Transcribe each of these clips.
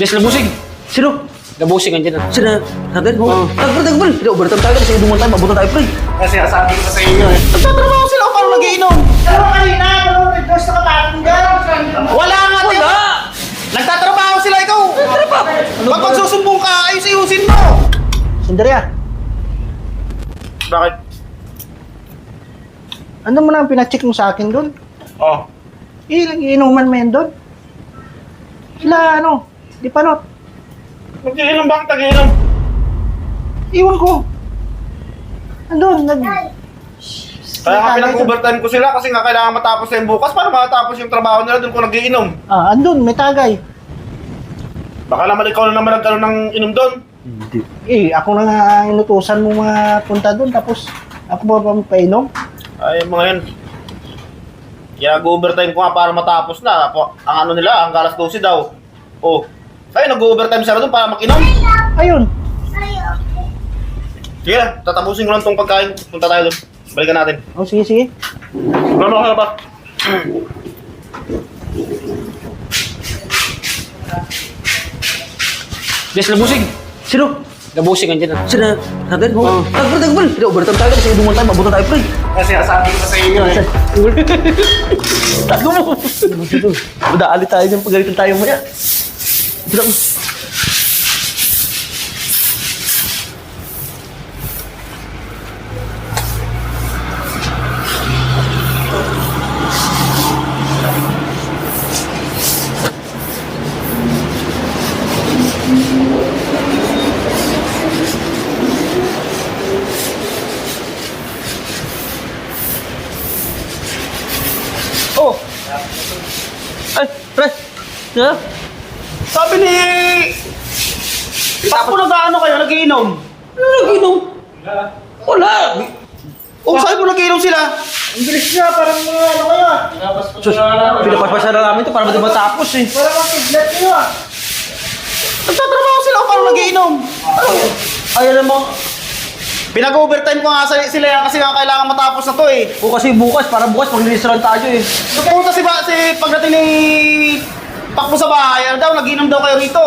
Des, nabusig. Sino? Nabusig ang dyan. Sino? Natin? Oo. Tagbal. Hindi, overtime tayo kasi dumungan tayo, mabutan tayo, pre. Kasi sabi ko sa inyo eh. Nagtatrabaho sila o parang nagiinom? Pero kanina, dalawang request na kapatunggan. Wala nga, wala! Nagtatrabaho sila, ikaw! Pag magsusumbong ka, ayusin mo! Sandria. Bakit? Ano mo na ang pinacheck mo sa akin doon? Oh. Inuman mo yan doon? Sila ano? Di pa not? Nag-iinom, bakit nag-iinom? Iwan ko. Andun, Kaya nga pinag-overtime ko sila kasi nga kailangan matapos na yung bukas para matapos yung trabaho nila doon ko nag-iinom. andun, may tagay. Baka naman ikaw na naman nagkaroon ng inom doon. Eh, ako na nga inutusan mo mga punta doon, tapos ako ba painom? Ay, mga yan. Kaya nag-overtime ko nga para matapos na. Ang ano nila, ang alas 12 daw. Oh. Ay, nag-overtime sila doon para mag-inom. Ayun. Sige na, tatapusin ko lang tong pagkain. Punta tayo doon. Balikan natin. Oh, sige. Ano ka na ba? Des, nabusig. Sino? Nabusig ang dyan. Sino? Natin? Oo. Oo. Tagbal. Hindi, overtime tayo kasi dumungan tayo, mabutan tayo, pre. Kasi sabi ko sa inyo eh. Tago mo. Madali tayo dyan, pagalitan tayo maya. Ito lang. Oh! Ay, pre! Yeah? Sabi ni... Papo nag-ano kayo, nag-iinom? Ano nag-inom? Wala! Oh, sabi mo nag-iinom sila? Ang bilis niya, parang mga ano kayo. Sus, pinapaspasan na namin ito para hindi matapos eh. Parang mga kidlat niyo ah. Nagtatrabaho sila o parang nag-iinom? Ayaw naman. Pinag-overtime ko nga sila yan kasi nga kailangan matapos na to eh. O kasi bukas, para bukas pag-restaurant tayo eh. So pumunta si pagdating ni Pakbo sa bahay, ano daw, nag-iinom daw kayo rito.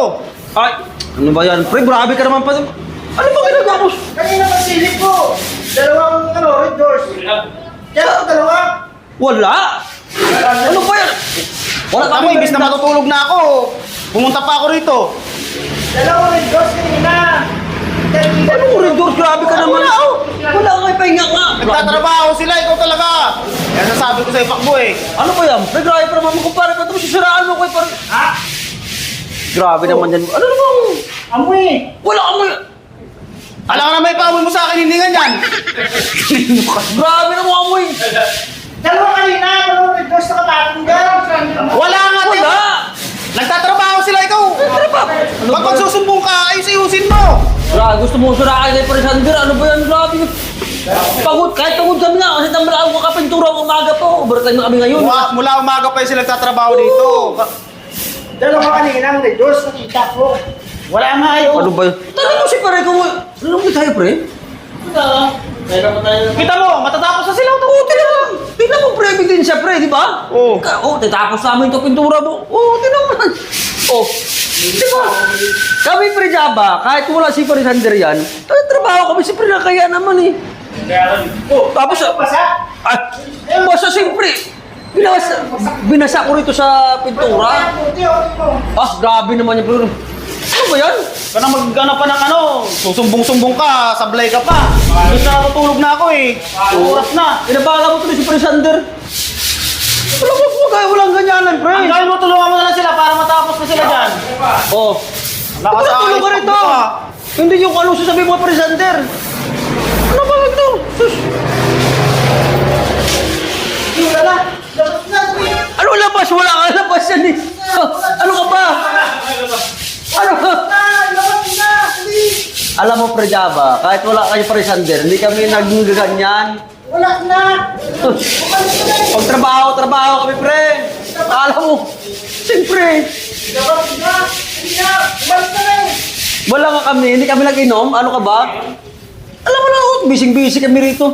Ay, ano ba yan? Pre, grabe ka naman pa. Ano ba ginagawa ko? Kanina magsilip ko. Dalawang ano, red doors. Yan ako, dalawa. Wala! Ano ba yan? Wala Ako, ibis na matutulog na ako. Pumunta pa ako rito. Dalawang red doors kanina. Ano mo rin, George? Grabe ka naman. Wala nga, ipahinga nga. Nagtatrabaho sila, ikaw talaga. Yan ang sabi ko sa Pakbo eh. Ano ba yan? Pre, grabe pa naman kumpara pa ito. Sisiraan mo ko eh. Ha? Grabe naman yan. Ano naman? Amoy. Wala ka mo. Alam ka na may paamoy mo sa akin, hindi nga yan. Grabe naman amoy. Dalawa kanina, dalawang red doors na kapatunggan. Wala nga, Wala! Nagtatrabaho sila, ikaw. Pag magsusumbong ka, ayusin mo. Grabe, gusto mo siraan kay Parisander. Ano ba yan? Grabe. Pagod, kahit pagod kami nga. Kasi tambal ako kakapintura ang umaga po. Overtime na kami ngayon. Mula umaga pa yung sila nagtatrabaho dito. Dalawa kanina, red doors, nakita ko. Wala nga yun. Ano ba yan? Tanong mo si pare ko. Ano mo tayo, pre? Kita mo, matatapos na sila. Oo, tingnan mo, pre. Ebidensya, pre, di ba? Oo. Oo, tatapos namin ito pintura mo. Oo, tingnan mo. Oh, di ba? Kami, pre, Jaba, kahit wala si Parisander yan, trabaho kami, si pre, kaya naman eh. Tapos, Basa? basta siyempre, binasa ko rito sa pintura. Puti, oh. Ah, grabe naman yung pre. Ano ba yan? Kana mag-ano pa ng ano, susumbong-sumbong ka, sablay ka pa. Gusto na natutulog na ako eh. Oras na. Inabala mo tuloy si Parisander. Walang ganyanan, pre. Ang gawin mo, tulungan mo na lang sila para matapos na sila dyan. Oh. Nakasakit Tulong ka rito. pa. Hindi yung ano sasabihin mo, Parisander. Ano ba ito? Sus. Wala na. Labas na, Uy. Ano labas? Wala ka labas yan eh. Ano ka ba? Ano ka? Labas na. Please. Alam mo, Pre Java, kahit wala kayo Parisander, hindi kami nagganyan. Wala na. Pag trabaho kami, pre. Alam mo, siyempre, Labas na. Hindi na. Labas na eh. wala nga kami, hindi kami nag-inom. Ano ka ba? Alam mo na, busy kami rito.